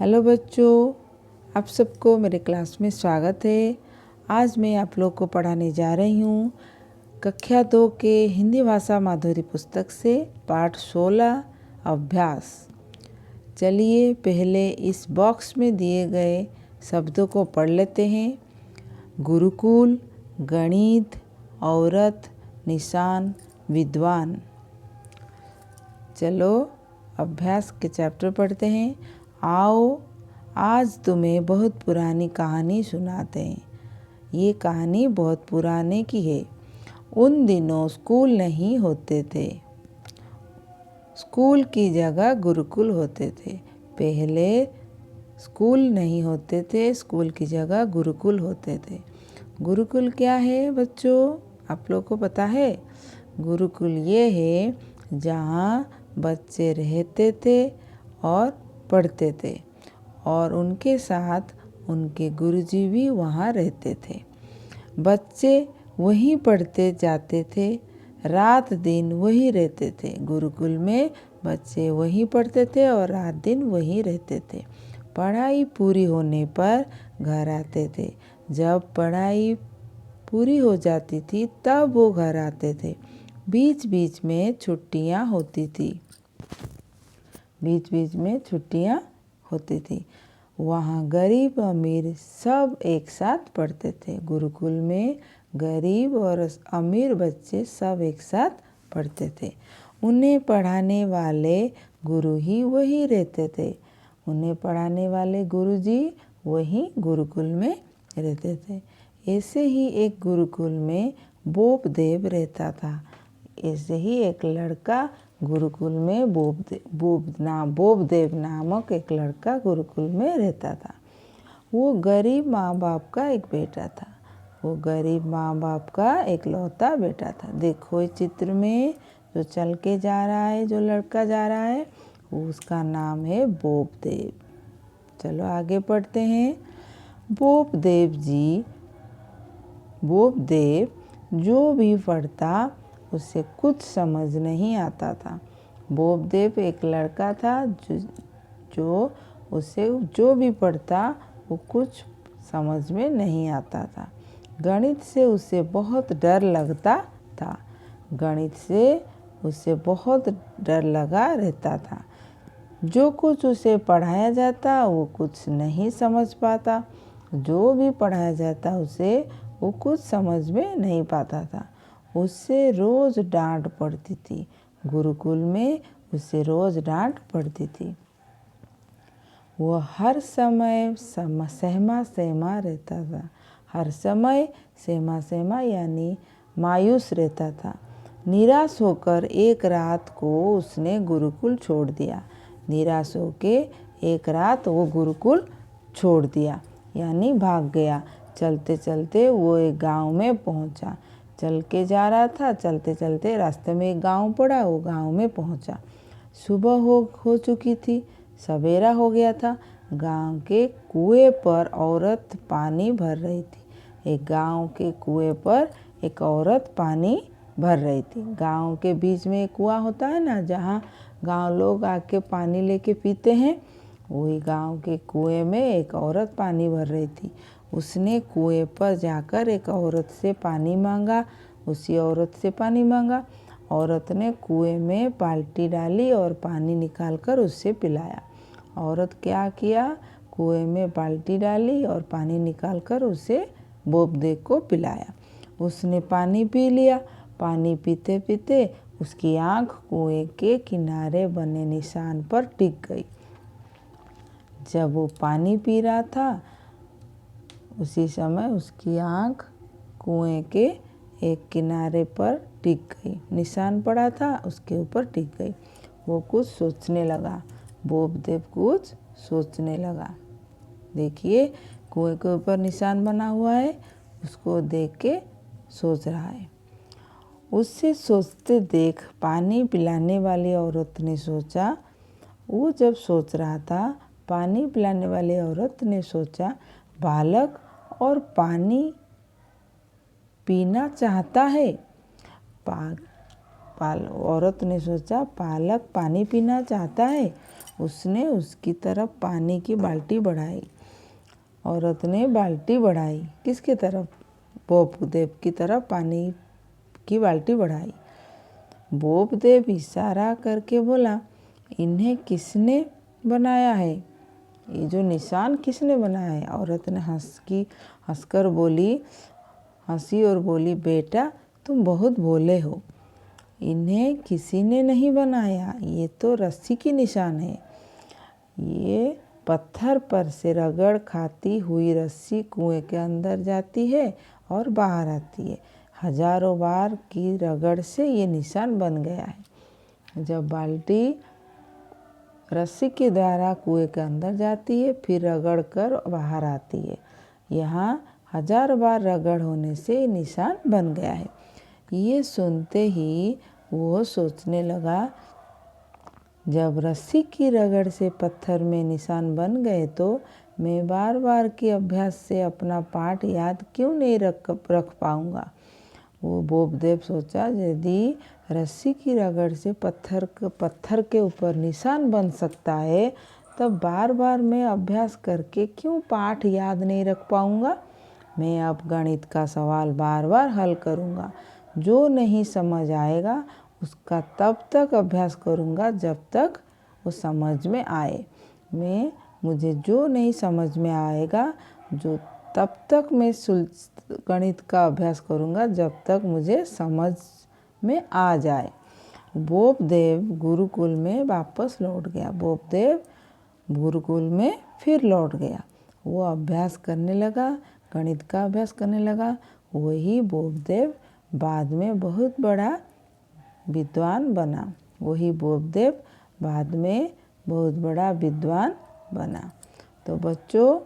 Hello बच्चों, आप सबको मेरे क्लास में स्वागत है। आज मैं आप लोग को पढ़ाने जा रही हूँ कक्षा 2 के हिंदी भाषा माधुरी पुस्तक से पाठ 16 अभ्यास। चलिए पहले इस बॉक्स में दिए गए शब्दों को पढ़ लेते हैं। गुरुकुल, गणित, औरत, निशान, विद्वान। चलो अभ्यास के चैप्टर पढ़ते हैं। आओ आज तुम्हें बहुत पुरानी कहानी सुनाते हैं। ये कहानी बहुत पुराने की है। उन दिनों स्कूल नहीं होते थे। स्कूल की जगह गुरुकुल होते थे। पहले स्कूल नहीं होते थे, स्कूल की जगह गुरुकुल होते थे। गुरुकुल क्या है बच्चों, आप लोग को पता है? गुरुकुल ये है जहाँ बच्चे रहते थे और पढ़ते थे और उनके साथ उनके गुरुजी भी वहाँ रहते थे। बच्चे वहीं पढ़ते जाते थे, रात दिन वहीं रहते थे। गुरुकुल में बच्चे वहीं पढ़ते थे और रात दिन वहीं रहते थे। पढ़ाई पूरी होने पर घर आते थे। जब पढ़ाई पूरी हो जाती थी तब वो घर आते थे। बीच बीच में छुट्टियाँ होती थी। बीच बीच में छुट्टियाँ होती थी। वहाँ गरीब अमीर सब एक साथ पढ़ते थे। गुरुकुल में गरीब और अमीर बच्चे सब एक साथ पढ़ते थे। उन्हें पढ़ाने वाले गुरु ही वही रहते थे। उन्हें पढ़ाने वाले गुरुजी वही गुरुकुल में रहते थे। ऐसे ही एक गुरुकुल में बोपदेव रहता था। ऐसे ही एक लड़का गुरुकुल में बोपदेव नामक एक लड़का गुरुकुल में रहता था। वो गरीब माँ बाप का एक बेटा था। वो गरीब माँ बाप का एक लौता बेटा था। देखो इस चित्र में जो चल के जा रहा है, जो लड़का जा रहा है, उसका नाम है बोपदेव। चलो आगे पढ़ते हैं। बोपदेव जो भी पढ़ता उसे कुछ समझ नहीं आता था। बोपदेव एक लड़का था जो उसे जो भी पढ़ता वो कुछ समझ में नहीं आता था। गणित से उसे बहुत डर लगता था। गणित से उसे बहुत डर लगा रहता था। जो कुछ उसे पढ़ाया जाता वो कुछ नहीं समझ पाता। जो भी पढ़ाया जाता उसे वो कुछ समझ में नहीं पाता था। उससे रोज़ डांट पड़ती थी। गुरुकुल में उससे रोज़ डांट पड़ती थी। वो हर समय सहमा सहमा रहता था। हर समय सहमा सहमा यानी मायूस रहता था। निराश होकर एक रात को उसने गुरुकुल छोड़ दिया। निराश होकर एक रात वो गुरुकुल छोड़ दिया यानी भाग गया। चलते चलते वो एक गांव में पहुंचा। चल के जा रहा था, चलते चलते रास्ते में एक गांव पड़ा। वो गांव में पहुंचा। सुबह हो चुकी थी, सवेरा हो गया था। गांव के कुएं पर औरत पानी भर रही थी। एक गांव के कुएं पर एक औरत पानी भर रही थी। गांव के बीच में एक कुआं होता है ना, जहाँ गांव लोग आके पानी लेके पीते हैं। वही गांव के कुएं में एक औरत पानी भर रही थी। उसने कुएं पर जाकर एक औरत से पानी मांगा। उसी औरत से पानी मांगा। औरत ने कुएं में बाल्टी डाली और पानी निकालकर उससे पिलाया। औरत क्या किया, कुएं में बाल्टी डाली और पानी निकालकर उसे बोपदेव को पिलाया। उसने पानी पी लिया। पानी पीते पीते उसकी आँख कुएं के किनारे बने निशान पर टिक गई। जब वो पानी पी रहा था उसी समय उसकी आँख कुएं के एक किनारे पर टिक गई। निशान पड़ा था उसके ऊपर टिक गई। वो कुछ सोचने लगा। बोपदेव कुछ सोचने लगा। देखिए कुएं के ऊपर निशान बना हुआ है, उसको देख के सोच रहा है। उससे सोचते देख पानी पिलाने वाली औरत ने सोचा। वो जब सोच रहा था, पानी पिलाने वाली औरत ने सोचा बालक और पानी पीना चाहता है। औरत ने सोचा बालक पानी पीना चाहता है। उसने उसकी तरफ पानी की बाल्टी बढ़ाई। औरत ने बाल्टी बढ़ाई। किसकी तरफ? बोपदेव की तरफ पानी की बाल्टी बढ़ाई। बोपदेव इशारा करके बोला, इन्हें किसने बनाया है? ये जो निशान किसने बनाया है? औरत ने हंसकर बोली, हंसी और बोली, बेटा तुम बहुत भोले हो। इन्हें किसी ने नहीं बनाया, ये तो रस्सी की निशान है। ये पत्थर पर से रगड़ खाती हुई रस्सी कुएं के अंदर जाती है और बाहर आती है। हजारों बार की रगड़ से ये निशान बन गया है। जब बाल्टी रस्सी के द्वारा कुएं के अंदर जाती है, फिर रगड़ कर बाहर आती है। यहाँ 1000 बार रगड़ होने से निशान बन गया है। ये सुनते ही वो सोचने लगा, जब रस्सी की रगड़ से पत्थर में निशान बन गए तो मैं बार बार के अभ्यास से अपना पाठ याद क्यों नहीं रख पाऊँगा। वो बोपदेव सोचा, यदि रस्सी की रगड़ से पत्थर के ऊपर निशान बन सकता है, तब बार बार मैं अभ्यास करके क्यों पाठ याद नहीं रख पाऊँगा। मैं अब गणित का सवाल बार बार हल करूँगा। जो नहीं समझ आएगा उसका तब तक अभ्यास करूँगा जब तक वो समझ में आए। मुझे जो नहीं समझ में आएगा तब तक मैं गणित का अभ्यास करूँगा जब तक मुझे समझ में आ जाए। बोपदेव गुरुकुल में वापस लौट गया। बोपदेव गुरुकुल में फिर लौट गया। वो अभ्यास करने लगा, गणित का अभ्यास करने लगा। वही बोपदेव बाद में बहुत बड़ा विद्वान बना। वही बोपदेव बाद में बहुत बड़ा विद्वान बना। तो बच्चों,